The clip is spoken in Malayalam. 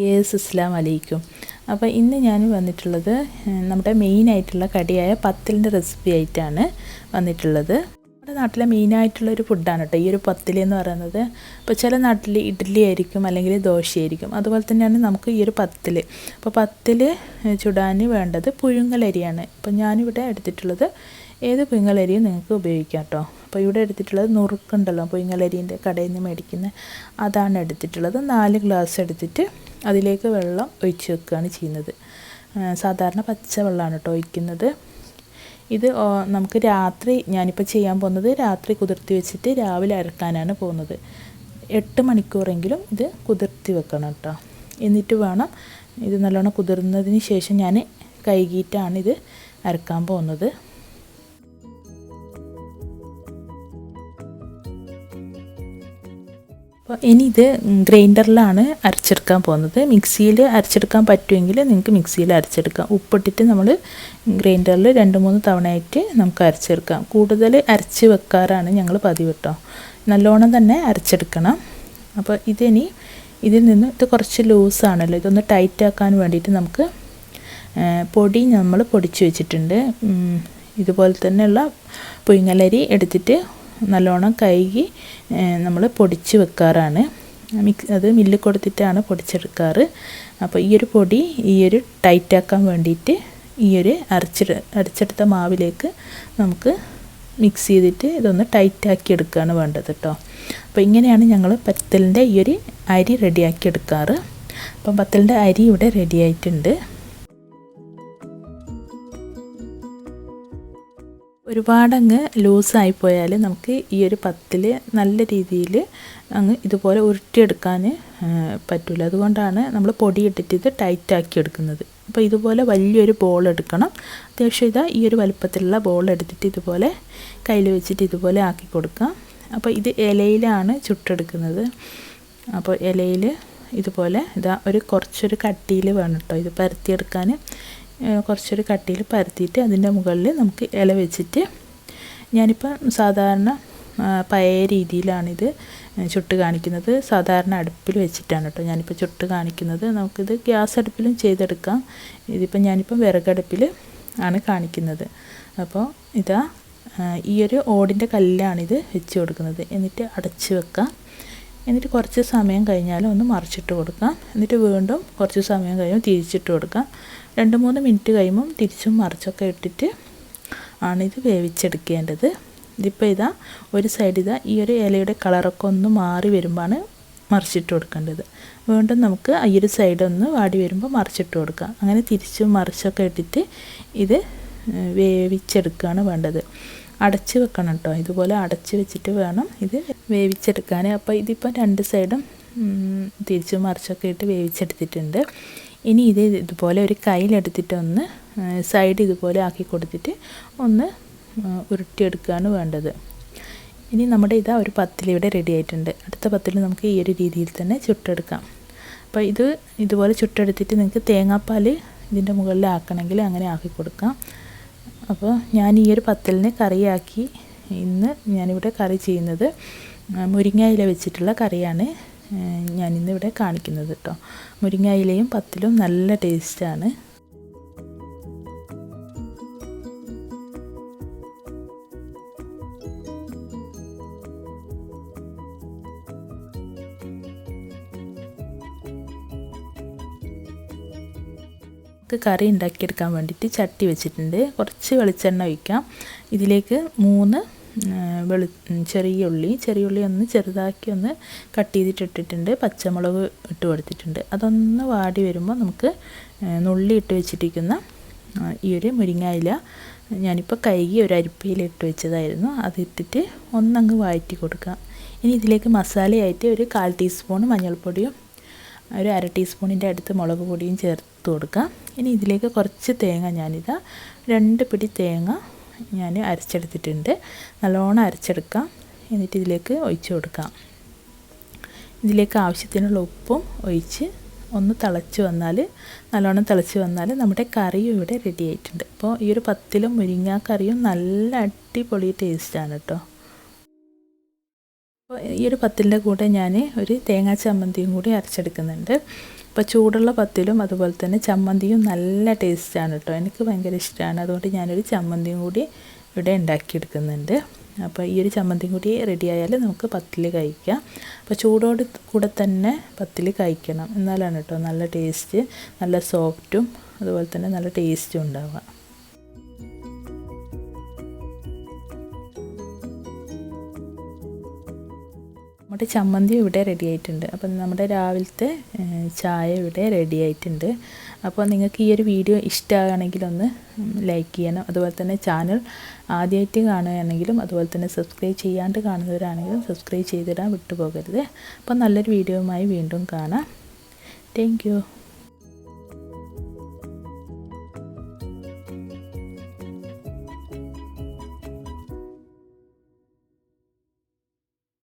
യേസ് അസ്സലാം വലൈക്കും. അപ്പോൾ ഇന്ന് ഞാൻ വന്നിട്ടുള്ളത് നമ്മുടെ മെയിനായിട്ടുള്ള കടിയായ പത്തലിൻ്റെ റെസിപ്പി ആയിട്ടാണ് വന്നിട്ടുള്ളത്. നമ്മുടെ നാട്ടിലെ മെയിനായിട്ടുള്ളൊരു ഫുഡാണ് കേട്ടോ ഈ ഒരു പത്തൽ എന്ന് പറയുന്നത്. അപ്പോൾ ചില നാട്ടിൽ ഇഡ്ഡലി ആയിരിക്കും, അല്ലെങ്കിൽ ദോശയായിരിക്കും. അതുപോലെ തന്നെയാണ് നമുക്ക് ഈ ഒരു പത്തൽ. അപ്പോൾ പത്തൽ ചുടാൻ വേണ്ടത് പുഴുങ്ങലരിയാണ്. അപ്പോൾ ഞാനിവിടെ എടുത്തിട്ടുള്ളത് ഏത് പുഴുങ്ങലരിയും നിങ്ങൾക്ക് ഉപയോഗിക്കാം കേട്ടോ. അപ്പോൾ ഇവിടെ എടുത്തിട്ടുള്ളത് നുറുക്കുണ്ടല്ലോ പുഴുങ്ങലരീൻ്റെ കടയിൽ നിന്ന് മേടിക്കുന്ന, അതാണ് എടുത്തിട്ടുള്ളത്. 4 ഗ്ലാസ് എടുത്തിട്ട് അതിലേക്ക് വെള്ളം ഒഴിച്ച് വെക്കുകയാണ് ചെയ്യുന്നത്. സാധാരണ പച്ച വെള്ളമാണ് കേട്ടോ ഒഴിക്കുന്നത്. ഇത് നമുക്ക് രാത്രി, ഞാനിപ്പോൾ ചെയ്യാൻ പോകുന്നത് രാത്രി കുതിർത്തി വെച്ചിട്ട് രാവിലെ അരക്കാനാണ് പോകുന്നത്. 8 മണിക്കൂറെങ്കിലും ഇത് കുതിർത്തി വെക്കണം കേട്ടോ. എന്നിട്ട് വേണം ഇത് നല്ലോണം കുതിർന്നതിന് ശേഷം ഞാൻ കഴുകിയിട്ടാണ് ഇത് അരക്കാൻ പോകുന്നത്. അപ്പോൾ ഇനി ഇത് ഗ്രൈൻഡറിലാണ് അരച്ചെടുക്കാൻ പോകുന്നത്. മിക്സിയിൽ അരച്ചെടുക്കാൻ പറ്റുമെങ്കിൽ നിങ്ങൾക്ക് മിക്സിയിൽ അരച്ചെടുക്കാം. ഉപ്പിട്ടിട്ട് നമ്മൾ ഗ്രൈൻഡറിൽ 2-3 തവണയായിട്ട് നമുക്ക് അരച്ചെടുക്കാം. കൂടുതൽ അരച്ച് വെക്കാറാണ് ഞങ്ങൾ പതിവ് കേട്ടോ. നല്ലോണം തന്നെ അരച്ചെടുക്കണം. അപ്പോൾ ഇതിൽ നിന്ന് ഇത് കുറച്ച് ലൂസാണല്ലോ, ഇതൊന്ന് ടൈറ്റ് ആക്കാൻ വേണ്ടിയിട്ട് നമുക്ക് പൊടി നമ്മൾ പൊടിച്ച് വെച്ചിട്ടുണ്ട്. ഇതുപോലെ തന്നെയുള്ള പുഴുങ്ങലരി എടുത്തിട്ട് നല്ലോണം കഴുകി നമ്മൾ പൊടിച്ച് വെക്കാറാണ്. അത് മില്ലിൽ കൊടുത്തിട്ടാണ് പൊടിച്ചെടുക്കാറ്. അപ്പോൾ ഈ ഒരു പൊടി ഈ ഒരു ടൈറ്റാക്കാൻ വേണ്ടിയിട്ട് ഈ ഒരു അരച്ചെടുത്ത മാവിലേക്ക് നമുക്ക് മിക്സ് ചെയ്തിട്ട് ഇതൊന്ന് ടൈറ്റാക്കി എടുക്കുകയാണ് വേണ്ടത് കേട്ടോ. അപ്പോൾ ഇങ്ങനെയാണ് ഞങ്ങൾ പത്തലിൻ്റെ ഈ ഒരു അരി റെഡിയാക്കി എടുക്കാറ്. അപ്പം പത്തലിൻ്റെ അരി ഇവിടെ റെഡി ആയിട്ടുണ്ട്. ഒരുപാടങ്ങ് ലൂസായി പോയാൽ നമുക്ക് ഈ ഒരു പത്തൽ നല്ല രീതിയിൽ അങ്ങ് ഇതുപോലെ ഉരുട്ടിയെടുക്കാൻ പറ്റില്ല. അതുകൊണ്ടാണ് നമ്മൾ പൊടി ഇട്ടിട്ട് ഇത് ടൈറ്റാക്കി എടുക്കുന്നത്. അപ്പോൾ ഇതുപോലെ വലിയൊരു ബോൾ എടുക്കണം. അത്യാവശ്യം ഈ ഒരു വലുപ്പത്തിലുള്ള ബോൾ എടുത്തിട്ട് ഇതുപോലെ കയ്യിൽ വെച്ചിട്ട് ഇതുപോലെ ആക്കി കൊടുക്കാം. അപ്പോൾ ഇത് ഇലയിലാണ് ചുട്ടെടുക്കുന്നത്. അപ്പോൾ ഇലയിൽ ഇതുപോലെ കുറച്ചൊരു കട്ടിയിൽ വേണം കേട്ടോ ഇത് പരത്തിയെടുക്കാൻ. കുറച്ചൊരു കട്ടിയിൽ പരത്തിയിട്ട് അതിൻ്റെ മുകളിൽ നമുക്ക് ഇല വെച്ചിട്ട്, ഞാനിപ്പം സാധാരണ പഴയ രീതിയിലാണിത് ചുട്ട് കാണിക്കുന്നത്. സാധാരണ അടുപ്പിൽ വെച്ചിട്ടാണ് കേട്ടോ ഞാനിപ്പോൾ ചുട്ട് കാണിക്കുന്നത്. നമുക്കിത് ഗ്യാസ് അടുപ്പിലും ചെയ്തെടുക്കാം. ഞാനിപ്പം വിറകടുപ്പിൽ ആണ് കാണിക്കുന്നത്. അപ്പോൾ ഈ ഒരു ഓടിൻ്റെ കല്ലാണിത് വെച്ച് കൊടുക്കുന്നത്. എന്നിട്ട് അടച്ച് വെക്കാം. എന്നിട്ട് കുറച്ച് സമയം കഴിഞ്ഞാൽ ഒന്ന് മറിച്ചിട്ട് കൊടുക്കാം. എന്നിട്ട് വീണ്ടും കുറച്ച് സമയം കഴിയുമ്പോൾ തിരിച്ചിട്ട് കൊടുക്കാം. 2-3 മിനിറ്റ് കഴിയുമ്പം തിരിച്ചും മറിച്ചൊക്കെ ഇട്ടിട്ട് ആണിത് വേവിച്ചെടുക്കേണ്ടത്. ഇതിപ്പോൾ ഒരു സൈഡ് ഈ ഒരു ഇലയുടെ കളറൊക്കെ ഒന്ന് മാറി വരുമ്പോഴാണ് മറിച്ചിട്ട് കൊടുക്കേണ്ടത്. വീണ്ടും നമുക്ക് ഈ ഒരു സൈഡ് ഒന്ന് വാടി വരുമ്പോൾ മറിച്ചിട്ട് കൊടുക്കാം. അങ്ങനെ തിരിച്ചും മറിച്ചൊക്കെ ഇട്ടിട്ട് ഇത് വേവിച്ചെടുക്കുകയാണ് വേണ്ടത്. അടച്ച് വെക്കണം കേട്ടോ. ഇതുപോലെ അടച്ച് വെച്ചിട്ട് വേണം ഇത് വേവിച്ചെടുക്കാൻ. അപ്പോൾ ഇതിപ്പോൾ 2 സൈഡും തിരിച്ചും മറിച്ചൊക്കെ ഇട്ട് വേവിച്ചെടുത്തിട്ടുണ്ട്. ഇനി ഇതുപോലെ ഒരു കയ്യിലെടുത്തിട്ട് ഒന്ന് സൈഡ് ഇതുപോലെ ആക്കി കൊടുത്തിട്ട് ഒന്ന് ഉരുട്ടിയെടുക്കുകയാണ് വേണ്ടത്. ഇനി നമ്മുടെ ഒരു പത്തൽ ഇവിടെ റെഡി ആയിട്ടുണ്ട്. അടുത്ത പത്തൽ നമുക്ക് ഈ ഒരു രീതിയിൽ തന്നെ ചുട്ടെടുക്കാം. അപ്പോൾ ഇതുപോലെ ചുട്ടെടുത്തിട്ട് നിങ്ങൾക്ക് തേങ്ങാപ്പാൽ ഇതിൻ്റെ മുകളിൽ ആക്കണമെങ്കിൽ അങ്ങനെ ആക്കി കൊടുക്കാം. അപ്പോൾ ഞാൻ ഈ ഒരു പത്തലിന് കറിയാക്കി ഇന്ന് ഞാനിവിടെ കറി ചെയ്യുന്നത് മുരിങ്ങ ഇല വെച്ചിട്ടുള്ള കറിയാണ് ഞാനിന്നിവിടെ കാണിക്കുന്നത് കേട്ടോ. മുരിങ്ങ ഇലയും പത്തലും നല്ല ടേസ്റ്റാണ്. കറി ഉണ്ടാക്കിയെടുക്കാൻ വേണ്ടിയിട്ട് ചട്ടി വെച്ചിട്ടുണ്ട്. കുറച്ച് വെളിച്ചെണ്ണ ഒഴിക്കാം. ഇതിലേക്ക് 3 ചെറിയ ഉള്ളി ഒന്ന് ചെറുതാക്കി ഒന്ന് കട്ട് ചെയ്തിട്ട് ഇട്ടിട്ടുണ്ട്. പച്ചമുളക് ഇട്ട് കൊടുത്തിട്ടുണ്ട്. അതൊന്ന് വാടി വരുമ്പോൾ നമുക്ക് നുള്ളി ഇട്ട് വെച്ചിട്ടിരിക്കുന്ന ഈ ഒരു മുരിങ്ങ ഇല ഞാനിപ്പോൾ കഴുകി ഒരു അരിപ്പയിൽ ഇട്ട് വെച്ചതായിരുന്നു. അതിട്ടിട്ട് ഒന്നങ്ങ് വഴറ്റി കൊടുക്കാം. ഇനി ഇതിലേക്ക് മസാലയായിട്ട് ഒരു 1/4 ടീസ്പൂൺ മഞ്ഞൾപ്പൊടിയും ഒരു 1/2 ടീസ്പൂണിൻ്റെ അടുത്ത് മുളക് പൊടിയും ചേർത്ത് കൊടുക്കാം. ഇനി ഇതിലേക്ക് കുറച്ച് തേങ്ങ 2 പിടി തേങ്ങ ഞാൻ അരച്ചെടുത്തിട്ടുണ്ട്. നല്ലോണം അരച്ചെടുക്കാം. എന്നിട്ട് ഇതിലേക്ക് ഒഴിച്ച് കൊടുക്കാം. ഇതിലേക്ക് ആവശ്യത്തിനുള്ള ഉപ്പും ഒഴിച്ച് ഒന്ന് നല്ലോണം തിളച്ച് വന്നാൽ നമ്മുടെ കറിയും ഇവിടെ റെഡി ആയിട്ടുണ്ട്. അപ്പോൾ ഈ ഒരു പത്തലും മുരിങ്ങ കറിയും നല്ല അടിപൊളി ടേസ്റ്റാണ് കേട്ടോ. അപ്പോൾ ഈ ഒരു പത്തലിൻ്റെ കൂടെ ഞാൻ ഒരു തേങ്ങാ ചമ്മന്തിയും കൂടി അരച്ചെടുക്കുന്നുണ്ട്. അപ്പോൾ ചൂടുള്ള പത്തിലും അതുപോലെ തന്നെ ചമ്മന്തിയും നല്ല ടേസ്റ്റാണ് കേട്ടോ. എനിക്ക് ഭയങ്കര ഇഷ്ടമാണ്. അതുകൊണ്ട് ഞാനൊരു ചമ്മന്തിയും കൂടി ഇവിടെ ഉണ്ടാക്കിയെടുക്കുന്നുണ്ട്. അപ്പോൾ ഈ ഒരു ചമ്മന്തിയും കൂടി റെഡി ആയാൽ നമുക്ക് പത്തിൽ കഴിക്കാം. അപ്പോൾ ചൂടോട് കൂടെ തന്നെ പത്തിൽ കഴിക്കണം, എന്നാലാണ് കേട്ടോ നല്ല ടേസ്റ്റ്, നല്ല സോഫ്റ്റും അതുപോലെ തന്നെ നല്ല ടേസ്റ്റും ഉണ്ടാവുക. നമ്മുടെ ചമ്മന്തി ഇവിടെ റെഡി ആയിട്ടുണ്ട്. അപ്പം നമ്മുടെ രാവിലത്തെ ചായ ഇവിടെ റെഡി ആയിട്ടുണ്ട്. അപ്പോൾ നിങ്ങൾക്ക് ഈ ഒരു വീഡിയോ ഇഷ്ടമാണെങ്കിൽ ഒന്ന് ലൈക്ക് ചെയ്യണം. അതുപോലെ തന്നെ ചാനൽ ആദ്യമായിട്ട് കാണുകയാണെങ്കിലും അതുപോലെ തന്നെ സബ്സ്ക്രൈബ് ചെയ്യാണ്ട് കാണുന്നവരാണെങ്കിലും സബ്സ്ക്രൈബ് ചെയ്തിടാൻ വിട്ടുപോകരുത്. അപ്പോൾ നല്ലൊരു വീഡിയോയുമായി വീണ്ടും കാണാം. Thank you.